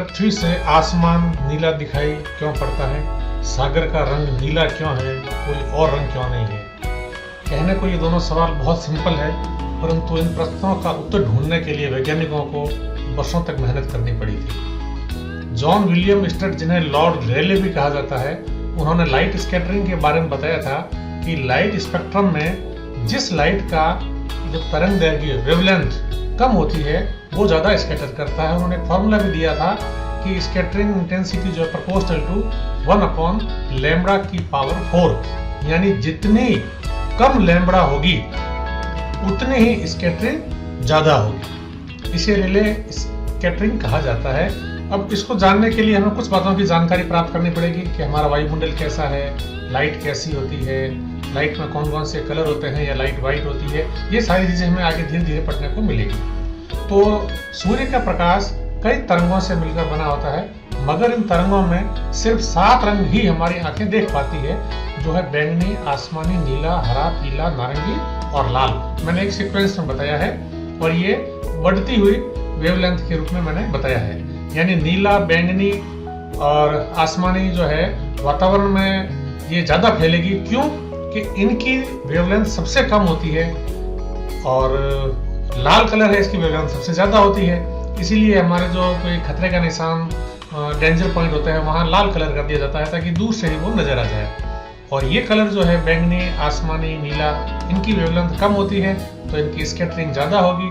पृथ्वी से आसमान नीला दिखाई क्यों पड़ता है? सागर का रंग नीला क्यों है, कोई और रंग क्यों नहीं है? कहने को ये दोनों सवाल बहुत सिंपल है, परंतु इन प्रश्नों का उत्तर ढूंढने के लिए वैज्ञानिकों को वर्षों तक मेहनत करनी पड़ी थी। जॉन विलियम स्टड, जिन्हें लॉर्ड रेले भी कहा जाता है, उन्होंने लाइट स्कैटरिंग के बारे में बताया था कि लाइट स्पेक्ट्रम में जिस लाइट का जो तरंगदैर्घ्य वेवलेंथ कम होती है वो ज्यादा स्कैटर करता है। उन्होंने एक फॉर्मूला भी दिया था कि स्कैटरिंग इंटेंसिटी जो है प्रोपोर्शनल टू 1/λ⁴, यानी जितनी कम लैम्बडा होगी उतनी ही स्कैटरिंग ज्यादा होगी। इसे रिले स्कैटरिंग कहा जाता है। अब इसको जानने के लिए हमें कुछ बातों की जानकारी प्राप्त करनी पड़ेगी कि हमारा वायुमंडल कैसा है, लाइट कैसी होती है, लाइट में कौन कौन से कलर होते हैं या लाइट वाइट होती है। ये सारी चीजें हमें आगे धीरे धीरे पढ़ने को मिलेगी। तो सूर्य का प्रकाश कई तरंगों से मिलकर बना होता है, मगर इन तरंगों में सिर्फ 7 रंग ही हमारी आंखें देख पाती है, जो है बैंगनी, आसमानी, नीला, हरा, पीला, नारंगी और लाल। मैंने एक सीक्वेंस में बताया है और ये बढ़ती हुई वेवलेंथ के रूप में मैंने बताया है। यानी नीला, बैंगनी और आसमानी जो है वातावरण में ये ज्यादा फैलेगी। क्यों? कि इनकी वेवलेंथ सबसे कम होती है और लाल कलर है, इसकी वेवलेंथ सबसे ज्यादा होती है। इसीलिए हमारे जो कोई खतरे का निशान, डेंजर पॉइंट होते हैं, वहां लाल कलर कर दिया जाता है ताकि दूर से ही वो नजर आ जाए। और ये कलर जो है बैंगनी, आसमानी, नीला, इनकी वेवलेंथ कम होती है तो इनकी स्कैटरिंग ज्यादा होगी।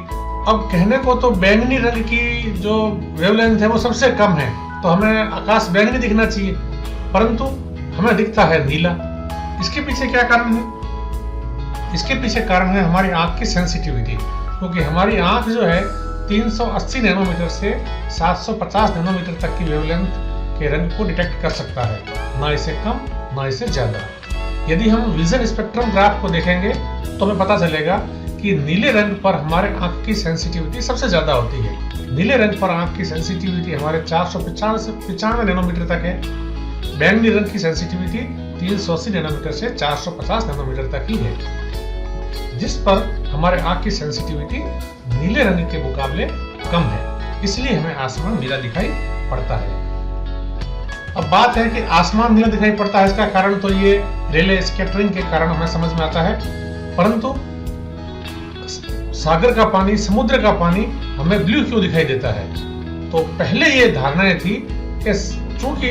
अब कहने को तो बैंगनी रंग की जो वेवलेंथ है वो सबसे कम है, तो हमें आकाश बैंगनी दिखना चाहिए, परंतु हमें दिखता है नीला। इसके पीछे क्या कारण है? इसके पीछे कारण है हमारी आंख की सेंसिटिविटी, क्योंकि हमारी आंख जो है 380 नैनोमीटर से 750 नैनोमीटर तक की वेवलेंथ के रंग को डिटेक्ट कर सकता है, ना इसे कम ना इसे ज्यादा। यदि हम विजन स्पेक्ट्रम ग्राफ को देखेंगे तो हमें पता चलेगा कि नीले रंग पर हमारे आंख की सेंसिटिविटी सबसे ज्यादा होती है। नीले रंग पर आंख की सेंसिटिविटी हमारे 495 नैनोमीटर तक है। बैंगनी रंग की सेंसिटिविटी 380 नैनोमीटर से 450 नैनोमीटर तक ही है, जिस पर हमारे आंख की सेंसिटिविटी नीले रंग के मुकाबले कम है। इसलिए हमें आसमान नीला दिखाई पड़ता है। अब बात है कि आसमान नीला दिखाई पड़ता है, इसका कारण तो ये रेले स्कैटरिंग के कारण हमें समझ में आता है, परंतु सागर का पानी, समुद्र का पानी हमें ब्लू क्यों दिखाई देता है? तो पहले ये धारणाएं थी कि चूंकि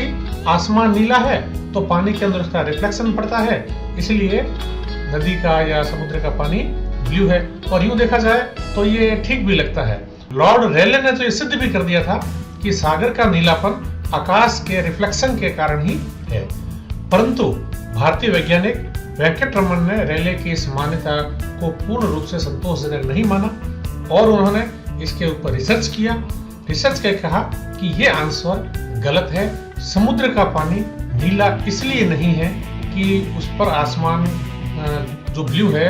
आसमान नीला है तो पानी के अंदर उसका रिफ्लेक्शन पड़ता है, इसलिए नदी का या समुद्र का पानी ब्लू है। और यूं देखा जाए तो ये ठीक भी लगता है। लॉर्ड रेले ने तो ये सिद्ध भी कर दिया था कि सागर का नीलापन आकाश के रिफ्लेक्शन के कारण ही है, परंतु भारतीय वैज्ञानिक वेंकटरमन ने रेले की इस मान्यता को पूर्ण रूप से संतोषजनक नहीं माना और उन्होंने इसके ऊपर रिसर्च किया। रिसर्च करके कहा कि ये आंसर गलत है। समुद्र का पानी नीला इसलिए नहीं है कि उस पर आसमान जो ब्लू है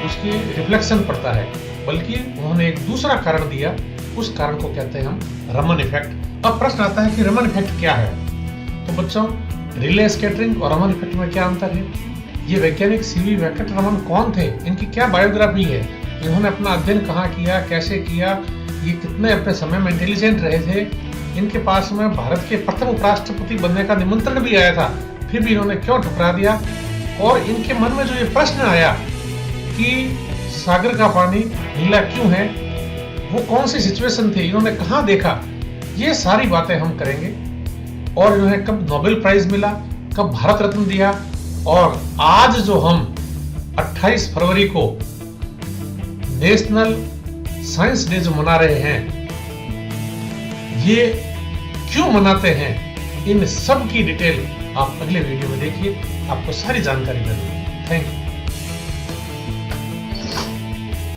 उसकी रिफ्लेक्शन पड़ता है, बल्कि उन्होंने एक दूसरा कारण दिया। उस कारण को कहते हैं हम रमन इफेक्ट। अब प्रश्न आता है कि रमन इफेक्ट क्या है? तो बच्चों, रिले स्कैटरिंग और रमन इफेक्ट में क्या अंतर है? ये वैज्ञानिक सीवी वेंकटरमन कौन थे? इनकी क्या बायोग्राफी है? इन्होंने अपना अध्ययन कहाँ किया, कैसे किया, ये कितने अपने समय में इंटेलिजेंट रहे थे? इनके पास में भारत के प्रथम उपराष्ट्रपति बनने का निमंत्रण भी आया था, फिर भी इन्होंने क्यों ठुकरा दिया? और इनके मन में जो ये प्रश्न आया कि सागर का पानी नीला क्यों है, वो कौन सी सिचुएशन थी, इन्होंने कहाँ देखा, ये सारी बातें हम करेंगे। और इन्हें कब नोबेल प्राइज मिला, कब भारत रत्न दिया, और आज जो हम 28 फरवरी को नेशनल साइंस डे जो मना रहे हैं, ये क्यों मनाते हैं, इन सब की डिटेल आप अगले वीडियो में देखिए, आपको सारी जानकारी मिलेगी। Thank you.